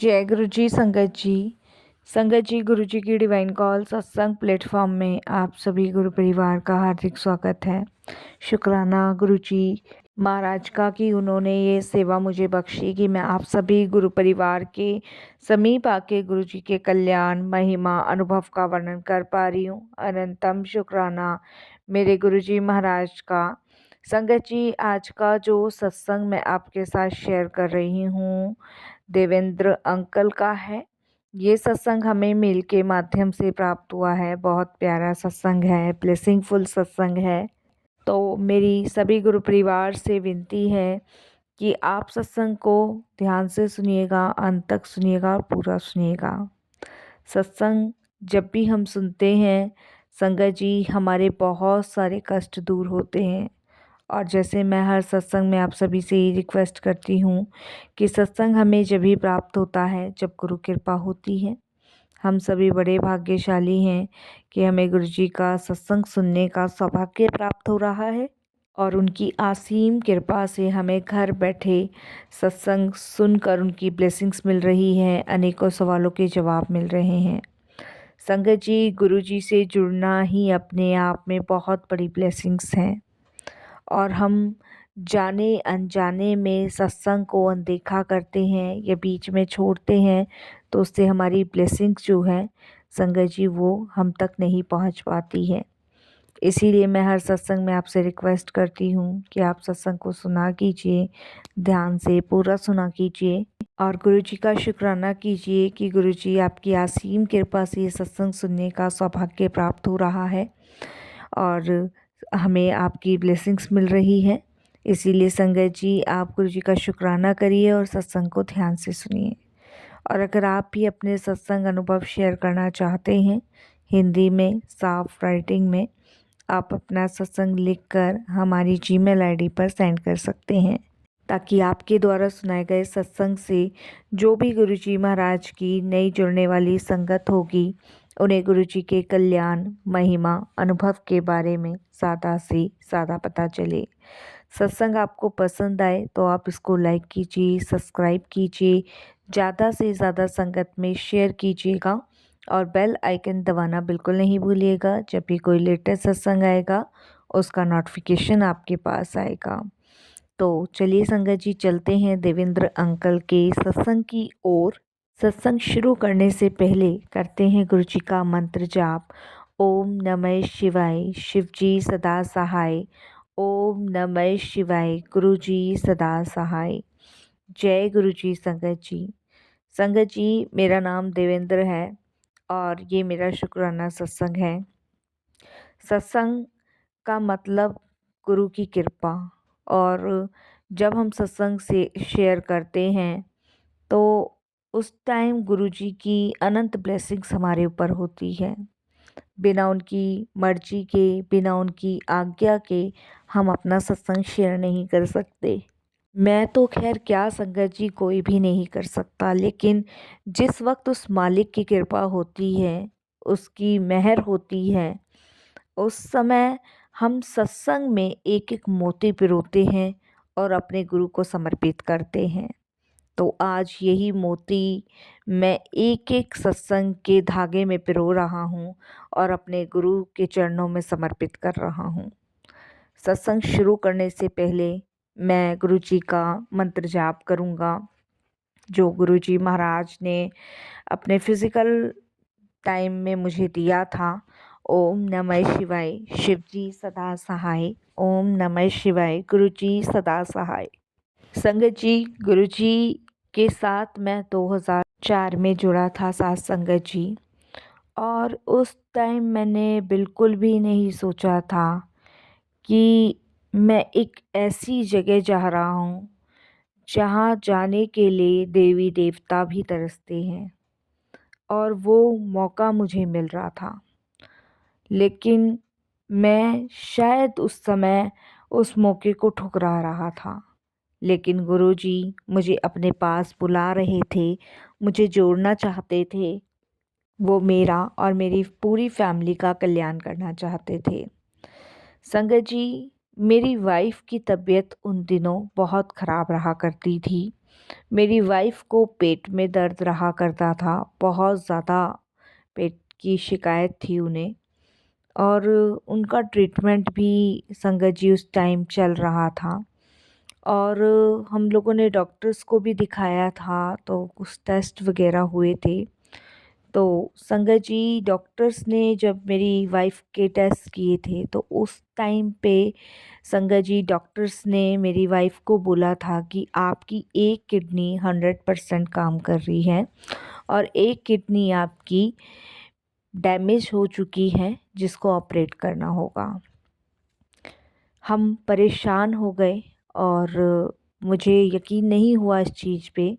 जय गुरु जी संगत जी। संगत जी, गुरु जी की डिवाइन कॉल सत्संग प्लेटफॉर्म में आप सभी गुरु परिवार का हार्दिक स्वागत है। शुक्राना गुरु जी महाराज का कि उन्होंने ये सेवा मुझे बख्शी कि मैं आप सभी गुरु परिवार के समीप आके गुरु जी के कल्याण महिमा अनुभव का वर्णन कर पा रही हूँ। अनंतम शुक्राना मेरे गुरु जी महाराज का। संगत जी, आज का जो सत्संग मैं आपके साथ शेयर कर रही हूँ देवेंद्र अंकल का है। ये सत्संग हमें मेल के माध्यम से प्राप्त हुआ है। बहुत प्यारा सत्संग है, ब्लेसिंगफुल सत्संग है। तो मेरी सभी गुरु परिवार से विनती है कि आप सत्संग को ध्यान से सुनिएगा, अंत तक सुनिएगा और पूरा सुनिएगा। सत्संग जब भी हम सुनते हैं संगत जी, हमारे बहुत सारे कष्ट दूर होते हैं। और जैसे मैं हर सत्संग में आप सभी से ही रिक्वेस्ट करती हूँ कि सत्संग हमें जब भी प्राप्त होता है जब गुरु कृपा होती है। हम सभी बड़े भाग्यशाली हैं कि हमें गुरु जी का सत्संग सुनने का सौभाग्य प्राप्त हो रहा है और उनकी असीम कृपा से हमें घर बैठे सत्संग सुनकर उनकी ब्लेसिंग्स मिल रही हैं, अनेकों सवालों के जवाब मिल रहे हैं। संगत जी, गुरु जी से जुड़ना ही अपने आप में बहुत बड़ी ब्लेसिंग्स हैं और हम जाने अनजाने में सत्संग को अनदेखा करते हैं या बीच में छोड़ते हैं तो उससे हमारी ब्लेसिंग्स जो है संगत जी वो हम तक नहीं पहुंच पाती है। इसीलिए मैं हर सत्संग में आपसे रिक्वेस्ट करती हूँ कि आप सत्संग को सुना कीजिए, ध्यान से पूरा सुना कीजिए और गुरु जी का शुक्राना कीजिए कि गुरु जी आपकी असीम कृपा से ये सत्संग सुनने का सौभाग्य प्राप्त हो रहा है और हमें आपकी ब्लेसिंग्स मिल रही है। इसीलिए संगत जी, आप गुरु जी का शुक्राना करिए और सत्संग को ध्यान से सुनिए। और अगर आप भी अपने सत्संग अनुभव शेयर करना चाहते हैं हिंदी में साफ राइटिंग में, आप अपना सत्संग लिखकर हमारी जीमेल आईडी पर सेंड कर सकते हैं ताकि आपके द्वारा सुनाए गए सत्संग से जो भी गुरु जी महाराज की नई जुड़ने वाली संगत होगी उन्हें गुरु जी के कल्याण महिमा अनुभव के बारे में ज़्यादा से ज़्यादा पता चले। सत्संग आपको पसंद आए तो आप इसको लाइक कीजिए, सब्सक्राइब कीजिए, ज़्यादा से ज़्यादा संगत में शेयर कीजिएगा और बेल आइकन दबाना बिल्कुल नहीं भूलिएगा। जब भी कोई लेटेस्ट सत्संग आएगा उसका नोटिफिकेशन आपके पास आएगा। तो चलिए संगत जी, चलते हैं देवेंद्र अंकल के सत्संग की ओर। सत्संग शुरू करने से पहले करते हैं गुरु जी का मंत्र जाप। ओम नमः शिवाय, शिव जी सदा सहाय। ओम नमः शिवाय, गुरु जी सदा सहाय। जय गुरु जी संगत जी। संगत जी, मेरा नाम देवेंद्र है और ये मेरा शुक्राना सत्संग है। सत्संग का मतलब गुरु की कृपा, और जब हम सत्संग से शेयर करते हैं तो उस टाइम गुरु जी की अनंत ब्लेसिंग्स हमारे ऊपर होती है। बिना उनकी मर्जी के, बिना उनकी आज्ञा के हम अपना सत्संग शेयर नहीं कर सकते। मैं तो खैर क्या संगत जी, कोई भी नहीं कर सकता, लेकिन जिस वक्त उस मालिक की कृपा होती है, उसकी मेहर होती है, उस समय हम सत्संग में एक एक मोती पिरोते हैं और अपने गुरु को समर्पित करते हैं। तो आज यही मोती मैं एक एक सत्संग के धागे में पिरो रहा हूँ और अपने गुरु के चरणों में समर्पित कर रहा हूँ। सत्संग शुरू करने से पहले मैं गुरु जी का मंत्र जाप करूँगा जो गुरु जी महाराज ने अपने फिज़िकल टाइम में मुझे दिया था। ओम नमः शिवाय, शिव जी सदा सहाय। ओम नमः शिवाय, गुरु जी सदा सहाय। संगत जी, गुरु जी के साथ मैं 2004 में जुड़ा था साथ संगत जी, और उस टाइम मैंने बिल्कुल भी नहीं सोचा था कि मैं एक ऐसी जगह जा रहा हूँ जहाँ जाने के लिए देवी देवता भी तरसते हैं और वो मौका मुझे मिल रहा था। लेकिन मैं शायद उस समय उस मौके को ठुकरा रहा था, लेकिन गुरुजी मुझे अपने पास बुला रहे थे, मुझे जोड़ना चाहते थे। वो मेरा और मेरी पूरी फैमिली का कल्याण करना चाहते थे। संगत जी, मेरी वाइफ की तबीयत उन दिनों बहुत ख़राब रहा करती थी मेरी वाइफ़ को पेट में दर्द रहा करता था, बहुत ज़्यादा पेट की शिकायत थी उन्हें और उनका ट्रीटमेंट भी संगत जी उस टाइम चल रहा था और हम लोगों ने डॉक्टर्स को भी दिखाया था, तो कुछ टेस्ट वग़ैरह हुए थे। तो संगत जी डॉक्टर्स ने जब मेरी वाइफ़ के टेस्ट किए थे, तो उस टाइम पे संगत जी डॉक्टर्स ने मेरी वाइफ़ को बोला था कि आपकी एक किडनी 100% काम कर रही है और एक किडनी आपकी डैमेज हो चुकी है, जिसको ऑपरेट करना होगा। हम परेशान हो गए और मुझे यकीन नहीं हुआ इस चीज़ पे।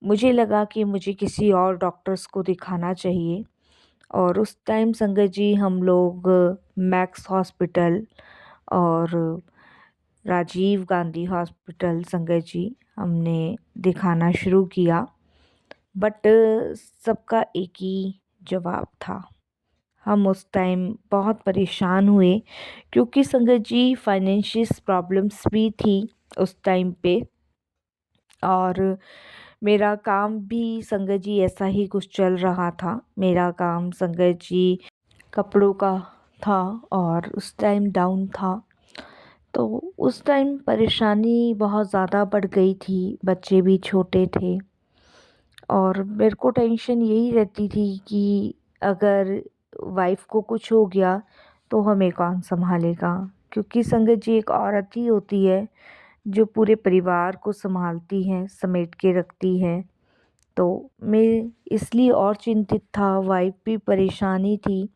मुझे लगा कि मुझे किसी और डॉक्टर्स को दिखाना चाहिए और उस टाइम संगत जी हम लोग मैक्स हॉस्पिटल और राजीव गांधी हॉस्पिटल संगत जी हमने दिखाना शुरू किया। बट सबका एक ही जवाब था। हम उस टाइम बहुत परेशान हुए क्योंकि संगत जी फाइनेंशियल प्रॉब्लम्स भी थी उस टाइम पे और मेरा काम भी संगत जी ऐसा ही कुछ चल रहा था। मेरा काम संगत जी कपड़ों का था और उस टाइम डाउन था। तो उस टाइम परेशानी बहुत ज़्यादा बढ़ गई थी, बच्चे भी छोटे थे और मेरे को टेंशन यही रहती थी कि अगर वाइफ़ को कुछ हो गया तो हमें कौन संभालेगा, क्योंकि संगत जी एक औरत ही होती है जो पूरे परिवार को संभालती है, समेट के रखती है। तो मैं इसलिए और चिंतित था, वाइफ़ भी परेशानी थी।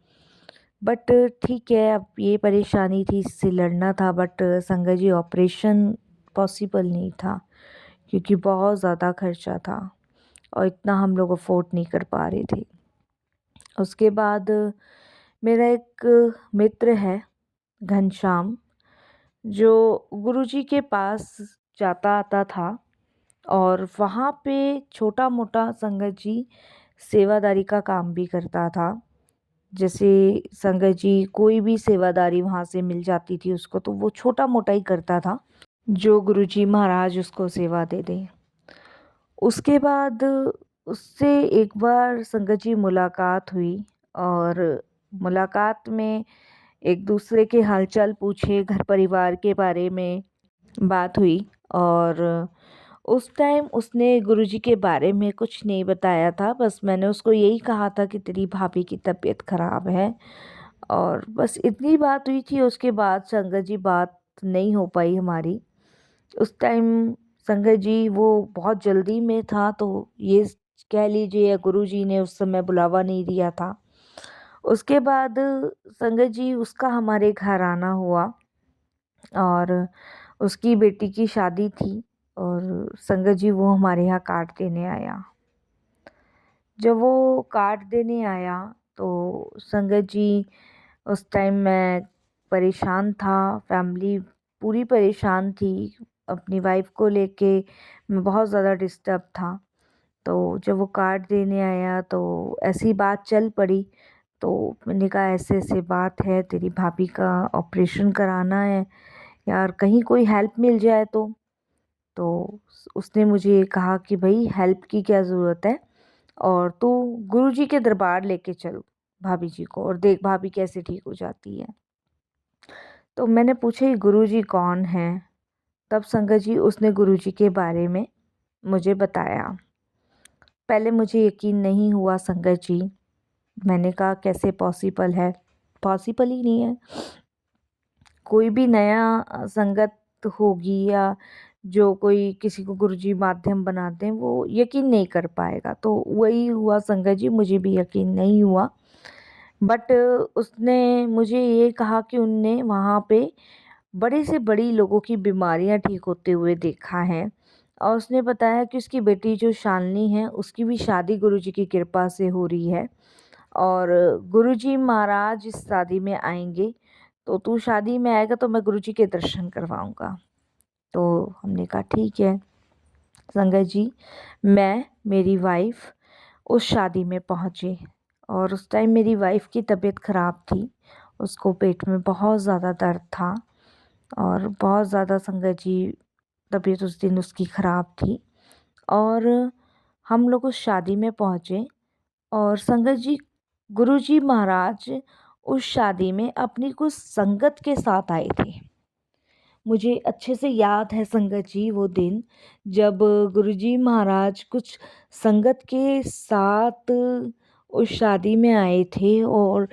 बट ठीक है, अब ये परेशानी थी, इससे लड़ना था। बट संगत जी ऑपरेशन पॉसिबल नहीं था क्योंकि बहुत ज़्यादा खर्चा था और इतना हम लोग अफोर्ड नहीं कर पा रहे थे। उसके बाद मेरा एक मित्र है घनश्याम, जो गुरुजी के पास जाता आता था और वहाँ पे छोटा मोटा संगत जी सेवादारी का काम भी करता था। जैसे संगत जी कोई भी सेवादारी वहाँ से मिल जाती थी उसको, तो वो छोटा मोटा ही करता था जो गुरुजी महाराज उसको सेवा दे दें। उसके बाद उससे एक बार संगत जी मुलाकात हुई और मुलाकात में एक दूसरे के हालचाल पूछे, घर परिवार के बारे में बात हुई और उस टाइम उसने गुरुजी के बारे में कुछ नहीं बताया था। बस मैंने उसको यही कहा था कि तेरी भाभी की तबीयत ख़राब है और बस इतनी बात हुई थी। उसके बाद संगत जी बात नहीं हो पाई हमारी। उस टाइम संगत जी वो बहुत जल्दी में था, तो ये कह लीजिए गुरुजी ने उस समय बुलावा नहीं दिया था। उसके बाद संगत जी उसका हमारे घर आना हुआ और उसकी बेटी की शादी थी और संगत जी वो हमारे यहाँ कार्ड देने आया। जब वो कार्ड देने आया तो संगत जी उस टाइम मैं परेशान था, फैमिली पूरी परेशान थी, अपनी वाइफ को लेके मैं बहुत ज़्यादा डिस्टर्ब था। तो जब वो कार्ड देने आया तो ऐसी बात चल पड़ी। तो मैंने कहा ऐसे ऐसे बात है, तेरी भाभी का ऑपरेशन कराना है यार, कहीं कोई हेल्प मिल जाए तो उसने मुझे कहा कि भाई हेल्प की क्या ज़रूरत है और तू गुरुजी के दरबार लेके चल भाभी जी को और देख भाभी कैसे ठीक हो जाती है। तो मैंने पूछा ये गुरुजी कौन है? तब संगत जी उसने गुरुजी के बारे में मुझे बताया। पहले मुझे यकीन नहीं हुआ संगत जी। मैंने कहा कैसे पॉसिबल है? पॉसिबल ही नहीं है। कोई भी नया संगत होगी या जो कोई किसी को गुरुजी माध्यम बनाते हैं वो यकीन नहीं कर पाएगा। तो वही हुआ संगत जी, मुझे भी यकीन नहीं हुआ। बट उसने मुझे ये कहा कि उनने वहाँ पे बड़ी से बड़ी लोगों की बीमारियाँ ठीक होते हुए देखा है और उसने बताया कि उसकी बेटी जो शालिनी है उसकी भी शादी गुरुजी की कृपा से हो रही है और गुरुजी महाराज इस शादी में आएंगे, तो तू शादी में आएगा तो मैं गुरुजी के दर्शन करवाऊंगा। तो हमने कहा ठीक है संगत जी। मैं मेरी वाइफ उस शादी में पहुँचे और उस टाइम मेरी वाइफ की तबीयत ख़राब थी, उसको पेट में बहुत ज़्यादा दर्द था और बहुत ज़्यादा संगत जी तबीयत उस दिन उसकी ख़राब थी और हम लोग उस शादी में पहुँचे और संगत जी गुरुजी महाराज उस शादी में अपनी कुछ संगत के साथ आए थे। मुझे अच्छे से याद है संगत जी वो दिन जब गुरुजी महाराज कुछ संगत के साथ उस शादी में आए थे और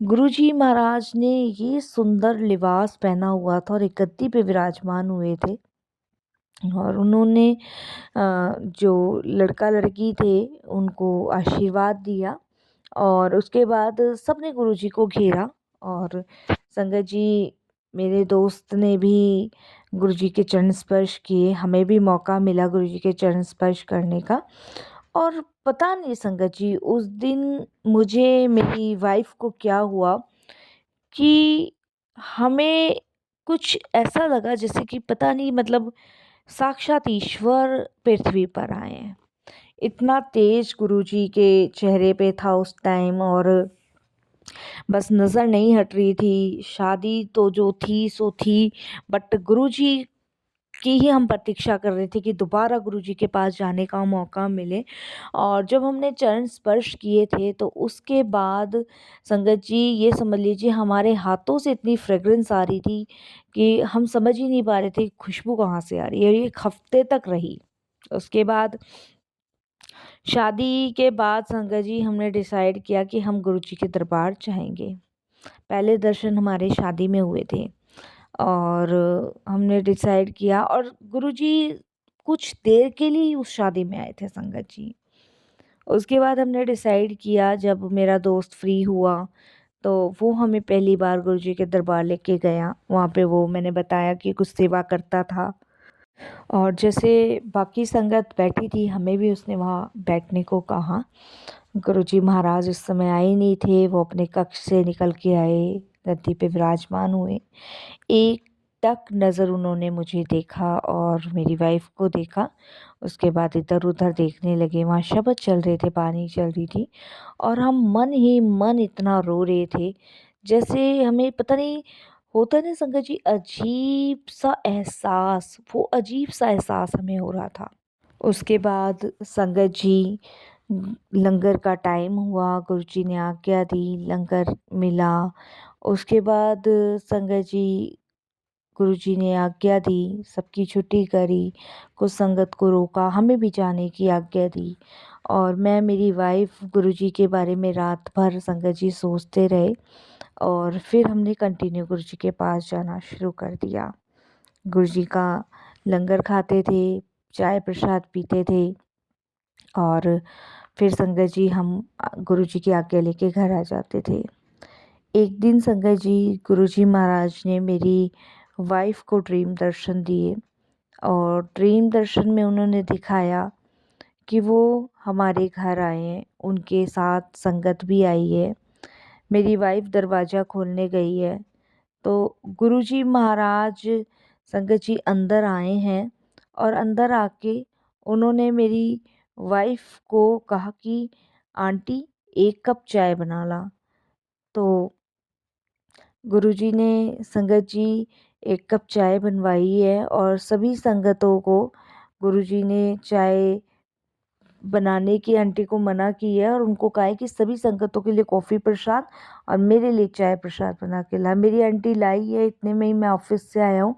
गुरुजी महाराज ने ये सुंदर लिबास पहना हुआ था और एक गद्दी पे विराजमान हुए थे और उन्होंने जो लड़का लड़की थे उनको आशीर्वाद दिया और उसके बाद सबने गुरुजी को घेरा और संगत जी मेरे दोस्त ने भी गुरुजी के चरण स्पर्श किए। हमें भी मौका मिला गुरुजी के चरण स्पर्श करने का और पता नहीं संगत जी उस दिन मुझे मेरी वाइफ को क्या हुआ कि हमें कुछ ऐसा लगा जैसे कि पता नहीं मतलब साक्षात ईश्वर पृथ्वी पर आए हैं। इतना तेज गुरुजी के चेहरे पे था उस टाइम और बस नज़र नहीं हट रही थी। शादी तो जो थी सो थी, बट गुरुजी की ही हम प्रतीक्षा कर रहे थे कि दोबारा गुरुजी के पास जाने का मौका मिले। और जब हमने चरण स्पर्श किए थे तो उसके बाद संगत जी ये समझ लीजिए हमारे हाथों से इतनी फ्रेग्रेंस आ रही थी कि हम समझ ही नहीं पा रहे थे खुशबू कहाँ से आ रही है। ये एक हफ्ते तक रही। उसके बाद शादी के बाद संगत जी हमने डिसाइड किया कि हम गुरुजी के दरबार जाएंगे। पहले दर्शन हमारे शादी में हुए थे और हमने डिसाइड किया और गुरुजी कुछ देर के लिए ही उस शादी में आए थे संगत जी। उसके बाद हमने डिसाइड किया जब मेरा दोस्त फ्री हुआ तो वो हमें पहली बार गुरुजी के दरबार लेके गया। वहाँ पे वो मैंने बताया कि कुछ सेवा करता था और जैसे बाकी संगत बैठी थी हमें भी उसने वहाँ बैठने को कहा। गुरुजी महाराज इस समय आए नहीं थे, वो अपने कक्ष से निकल के आए, गद्दी पे विराजमान हुए। एक टक नज़र उन्होंने मुझे देखा और मेरी वाइफ को देखा। उसके बाद इधर उधर देखने लगे। वहाँ शबद चल रहे थे, बानी चल रही थी और हम मन ही मन इतना रो रहे थे जैसे हमें पता नहीं होता है ना संगत जी अजीब सा एहसास, वो अजीब सा एहसास हमें हो रहा था। उसके बाद संगत जी लंगर का टाइम हुआ, गुरुजी ने आज्ञा दी, लंगर मिला। उसके बाद संगत जी गुरुजी ने आज्ञा दी, सबकी छुट्टी करी, कुछ संगत को रोका, हमें भी जाने की आज्ञा दी और मैं मेरी वाइफ गुरुजी के बारे में रात भर संगत जी सोचते रहे और फिर हमने कंटिन्यू गुरुजी के पास जाना शुरू कर दिया। गुरुजी का लंगर खाते थे, चाय प्रसाद पीते थे और फिर संगत जी हम गुरुजी की आज्ञा लेके घर आ जाते थे। एक दिन संगत जी गुरुजी महाराज ने मेरी वाइफ को ड्रीम दर्शन दिए और ड्रीम दर्शन में उन्होंने दिखाया कि वो हमारे घर आए हैं, उनके साथ संगत भी आई है। मेरी वाइफ दरवाज़ा खोलने गई है तो गुरुजी महाराज संगत जी अंदर आए हैं और अंदर आके उन्होंने मेरी वाइफ को कहा कि आंटी एक कप चाय बना ला। तो गुरुजी ने संगत जी एक कप चाय बनवाई है और सभी संगतों को गुरुजी ने चाय बनाने की आंटी को मना की है और उनको कहा है कि सभी संगतों के लिए कॉफ़ी प्रसाद और मेरे लिए चाय प्रसाद बना के ला। मेरी आंटी लाई है, इतने में ही मैं ऑफिस से आया हूँ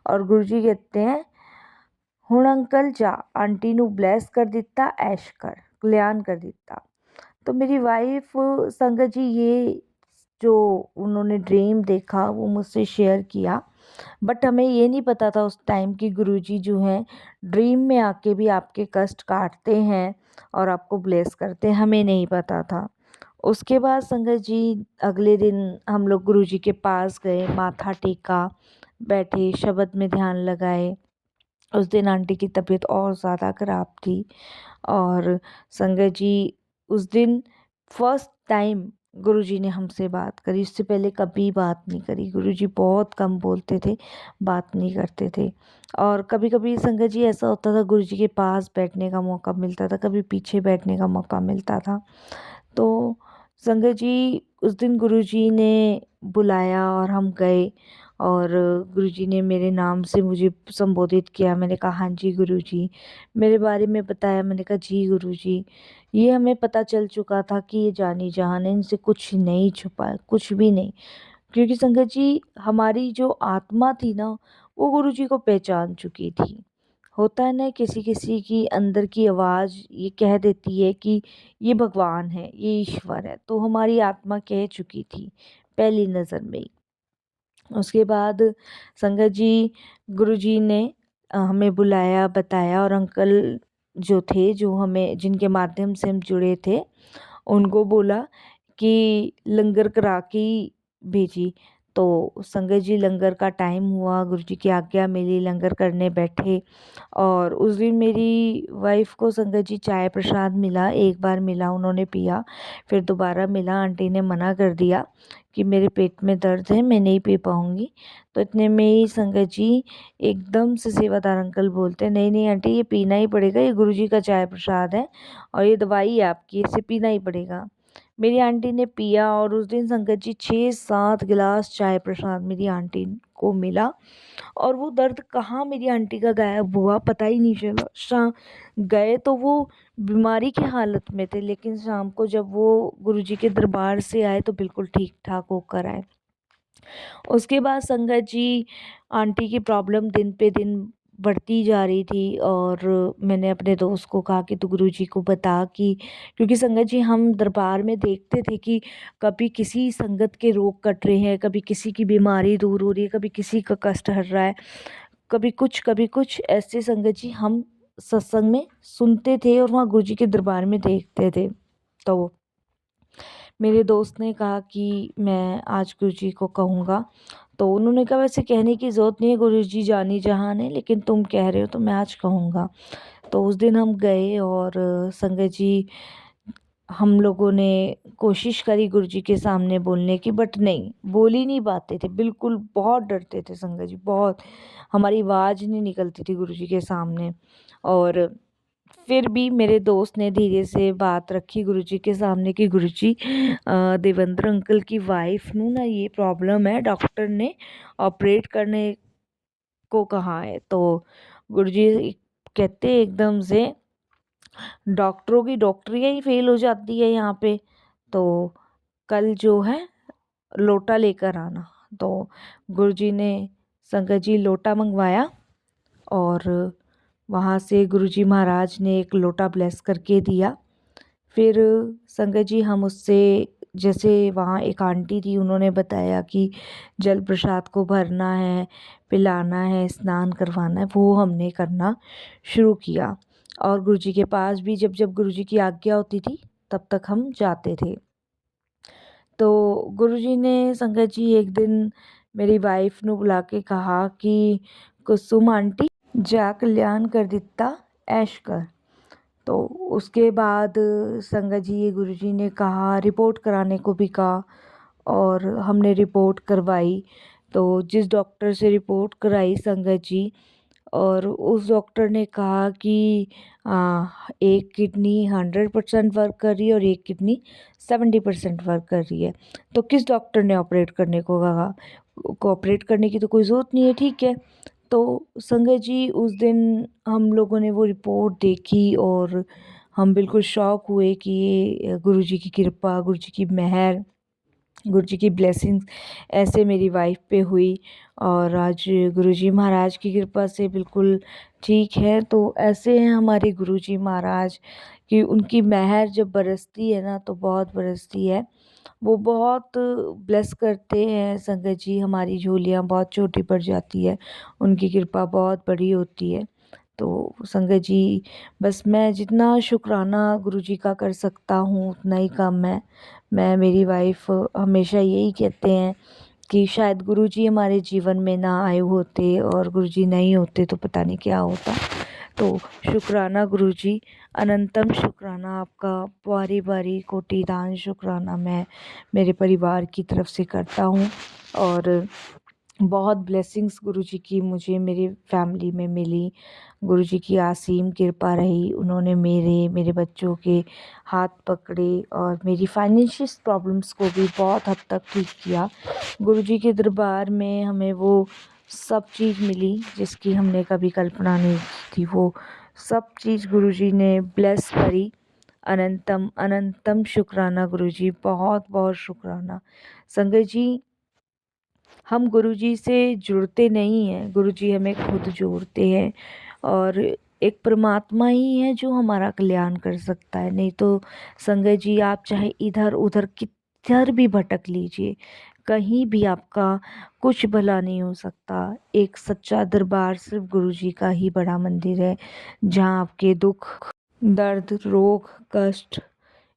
और गुरुजी कहते हैं हुण अंकल जा आंटी नू ब्लैस कर दिता, ऐश कर कल्याण कर दिता। तो मेरी वाइफ संगत जी ये जो उन्होंने ड्रीम देखा वो मुझसे शेयर किया, बट हमें ये नहीं पता था उस टाइम कि गुरुजी जो हैं ड्रीम में आके भी आपके कष्ट काटते हैं और आपको ब्लेस करते हैं, हमें नहीं पता था। उसके बाद संगत जी अगले दिन हम लोग गुरुजी के पास गए, माथा टेका, बैठे, शब्द में ध्यान लगाए। उस दिन आंटी की तबीयत और ज़्यादा ख़राब थी और संगत जी उस दिन फर्स्ट टाइम गुरुजी ने हमसे बात करी। उससे पहले कभी बात नहीं करी। गुरुजी बहुत कम बोलते थे, बात नहीं करते थे और कभी कभी संगत जी ऐसा होता था गुरुजी के पास बैठने का मौका मिलता था, कभी पीछे बैठने का मौका मिलता था। तो संगत जी उस दिन गुरुजी ने बुलाया और हम गए और गुरुजी ने मेरे नाम से मुझे संबोधित किया। मैंने कहा हाँ जी गुरुजी। मेरे बारे में बताया। मैंने कहा जी गुरुजी। ये हमें पता चल चुका था कि ये जानी जहान है, इनसे कुछ नहीं छुपा है, कुछ भी नहीं। क्योंकि संगत जी हमारी जो आत्मा थी ना, वो गुरुजी को पहचान चुकी थी। होता है ना, किसी किसी की अंदर की आवाज़ ये कह देती है कि ये भगवान है, ये ईश्वर है। तो हमारी आत्मा कह चुकी थी पहली नज़र में ही। उसके बाद संगत जी गुरुजी ने हमें बुलाया, बताया, और अंकल जो थे, जो हमें जिनके माध्यम से हम जुड़े थे, उनको बोला कि लंगर करा के ही भेजी। तो संगत जी लंगर का टाइम हुआ, गुरुजी की आज्ञा मिली, लंगर करने बैठे। और उस दिन मेरी वाइफ को संगत जी चाय प्रसाद मिला। एक बार मिला, उन्होंने पिया, फिर दोबारा मिला। आंटी ने मना कर दिया कि मेरे पेट में दर्द है, मैं नहीं पी पाऊँगी। तो इतने में ही संगत जी एकदम से सेवादार अंकल बोलते, नहीं नहीं आंटी, ये पीना ही पड़ेगा, ये गुरुजी का चाय प्रसाद है और ये दवाई है आपकी, इसे पीना ही पड़ेगा। मेरी आंटी ने पिया और उस दिन संगत जी 6-7 गिलास चाय प्रसाद मेरी आंटी को मिला। और वो दर्द कहाँ मेरी आंटी का गायब हुआ पता ही नहीं चला। शाम गए तो वो बीमारी की हालत में थे, लेकिन शाम को जब वो गुरुजी के दरबार से आए तो बिल्कुल ठीक ठाक होकर आए। उसके बाद संगत जी आंटी की प्रॉब्लम दिन पे दिन बढ़ती जा रही थी। और मैंने अपने दोस्त को कहा कि तू गुरुजी को बता कि, क्योंकि संगत जी हम दरबार में देखते थे कि कभी किसी संगत के रोग कट रहे हैं, कभी किसी की बीमारी दूर हो रही है, कभी किसी का कष्ट हट रहा है, कभी कुछ ऐसे संगत जी हम सत्संग में सुनते थे और वहाँ गुरुजी के दरबार में देखते थे। तो मेरे दोस्त ने कहा कि मैं आज गुरुजी को कहूँगा। तो उन्होंने कहा वैसे कहने की ज़रूरत नहीं है, गुरुजी जानी जहान है, लेकिन तुम कह रहे हो तो मैं आज कहूँगा। तो उस दिन हम गए और संगत जी हम लोगों ने कोशिश करी गुरुजी के सामने बोलने की, बट नहीं, बोल ही नहीं पाते थे बिल्कुल। बहुत डरते थे संगत जी, बहुत। हमारी आवाज़ नहीं निकलती थी गुरुजी के सामने। और फिर भी मेरे दोस्त ने धीरे से बात रखी गुरुजी के सामने कि गुरुजी देवेंद्र अंकल की वाइफ नू ना ये प्रॉब्लम है, डॉक्टर ने ऑपरेट करने को कहा है। तो गुरुजी कहते एकदम से, डॉक्टरों की डॉक्टरियाँ ही फेल हो जाती है यहाँ पे। तो कल जो है लोटा लेकर आना। तो गुरुजी ने संगत जी लोटा मंगवाया और वहाँ से गुरुजी महाराज ने एक लोटा ब्लेस करके दिया। फिर संगत जी हम उससे, जैसे वहाँ एक आंटी थी, उन्होंने बताया कि जल प्रसाद को भरना है, पिलाना है, स्नान करवाना है, वो हमने करना शुरू किया। और गुरुजी के पास भी जब जब गुरुजी की आज्ञा होती थी तब तक हम जाते थे। तो गुरुजी ने संगत जी एक दिन मेरी वाइफ ਨੂੰ बुला के कहा कि कुसुम आंटी जा कल्याण कर दिता, ऐश कर। तो उसके बाद संगत जी गुरुजी ने कहा, रिपोर्ट कराने को भी कहा और हमने रिपोर्ट करवाई। तो जिस डॉक्टर से रिपोर्ट कराई संगत जी, और उस डॉक्टर ने कहा कि एक किडनी 100% वर्क कर रही है और एक किडनी 70% वर्क कर रही है। तो किस डॉक्टर ने ऑपरेट करने को कहा? ऑपरेट करने की तो कोई ज़रूरत नहीं है, ठीक है। तो संगत जी उस दिन हम लोगों ने वो रिपोर्ट देखी और हम बिल्कुल शॉक हुए कि ये गुरुजी की कृपा, गुरुजी की मेहर, गुरुजी की ब्लेसिंग्स ऐसे मेरी वाइफ पे हुई। और आज गुरुजी महाराज की कृपा से बिल्कुल ठीक है। तो ऐसे हैं हमारे गुरुजी महाराज कि उनकी मेहर जब बरसती है ना तो बहुत बरसती है। वो बहुत ब्लेस करते हैं संगत जी, हमारी झोलियाँ बहुत छोटी पड़ जाती है, उनकी कृपा बहुत बड़ी होती है। तो संगत जी बस मैं जितना शुक्राना गुरुजी का कर सकता हूँ उतना ही कम है। मैं, मेरी वाइफ हमेशा यही कहते हैं कि शायद गुरुजी हमारे जीवन में ना आए होते और गुरुजी नहीं होते तो पता नहीं क्या होता। तो शुक्राना गुरुजी, अनंतम शुक्राना आपका, बारी बारी कोटिदान शुक्राना मैं मेरे परिवार की तरफ से करता हूँ। और बहुत ब्लेसिंग्स गुरुजी की मुझे मेरी फैमिली में मिली। गुरुजी की असीम कृपा रही। उन्होंने मेरे बच्चों के हाथ पकड़े और मेरी फाइनेंशियल प्रॉब्लम्स को भी बहुत हद तक ठीक किया। गुरुजी के दरबार में हमें वो सब चीज़ मिली जिसकी हमने कभी कल्पना नहीं की थी। वो सब चीज़ गुरुजी ने ब्लेस करी। अनंतम अनंतम शुक्राना गुरुजी, बहुत बहुत शुक्राना। संगत जी, हम गुरुजी से जुड़ते नहीं हैं, गुरुजी हमें खुद जोड़ते हैं। और एक परमात्मा ही है जो हमारा कल्याण कर सकता है। नहीं तो संगत जी, आप चाहे इधर उधर किधर भी भटक लीजिए, कहीं भी आपका कुछ भला नहीं हो सकता। एक सच्चा दरबार सिर्फ गुरुजी का ही बड़ा मंदिर है, जहाँ आपके दुख, दर्द, रोग, कष्ट,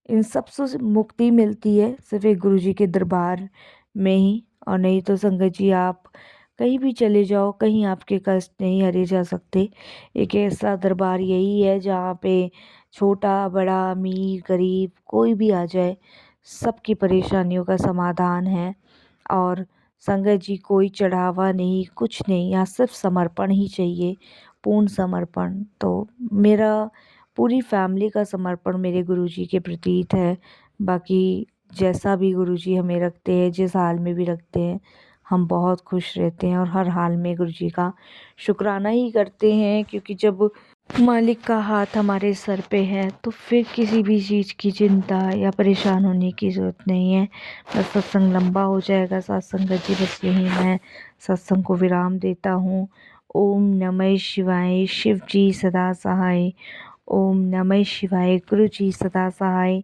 इन सब से मुक्ति मिलती है सिर्फ एक गुरुजी के दरबार में ही। और नहीं तो संगत जी, आप कहीं भी चले जाओ, कहीं आपके कष्ट नहीं हरे जा सकते। एक ऐसा दरबार यही है जहाँ पे छोटा बड़ा अमीर गरीब कोई भी आ जाए, सबकी परेशानियों का समाधान है। और संगत जी, कोई चढ़ावा नहीं, कुछ नहीं, यहाँ सिर्फ समर्पण ही चाहिए, पूर्ण समर्पण। तो मेरा पूरी फैमिली का समर्पण मेरे गुरुजी के प्रति है। बाकी जैसा भी गुरुजी हमें रखते हैं, जिस हाल में भी रखते हैं, हम बहुत खुश रहते हैं और हर हाल में गुरुजी का शुक्राना ही करते हैं। क्योंकि जब मालिक का हाथ हमारे सर पे है तो फिर किसी भी चीज़ की चिंता या परेशान होने की ज़रूरत नहीं है। बस सत्संग लंबा हो जाएगा सत्संग जी, बस यही मैं सत्संग को विराम देता हूँ। ओम नमः शिवाय। शिव जी सदा सहाय। ओम नमः शिवाय। गुरु जी सदा सहाय।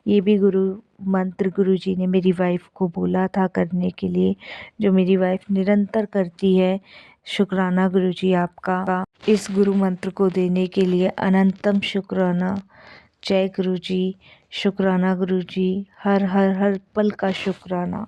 ये भी गुरु मंत्र गुरु जी ने मेरी वाइफ को बोला था करने के लिए, जो मेरी वाइफ निरंतर करती है। शुक्राना गुरु जी आपका, इस गुरु मंत्र को देने के लिए अनंतम शुक्राना। जय गुरु जी। शुक्राना गुरु जी, हर हर हर पल का शुक्राना।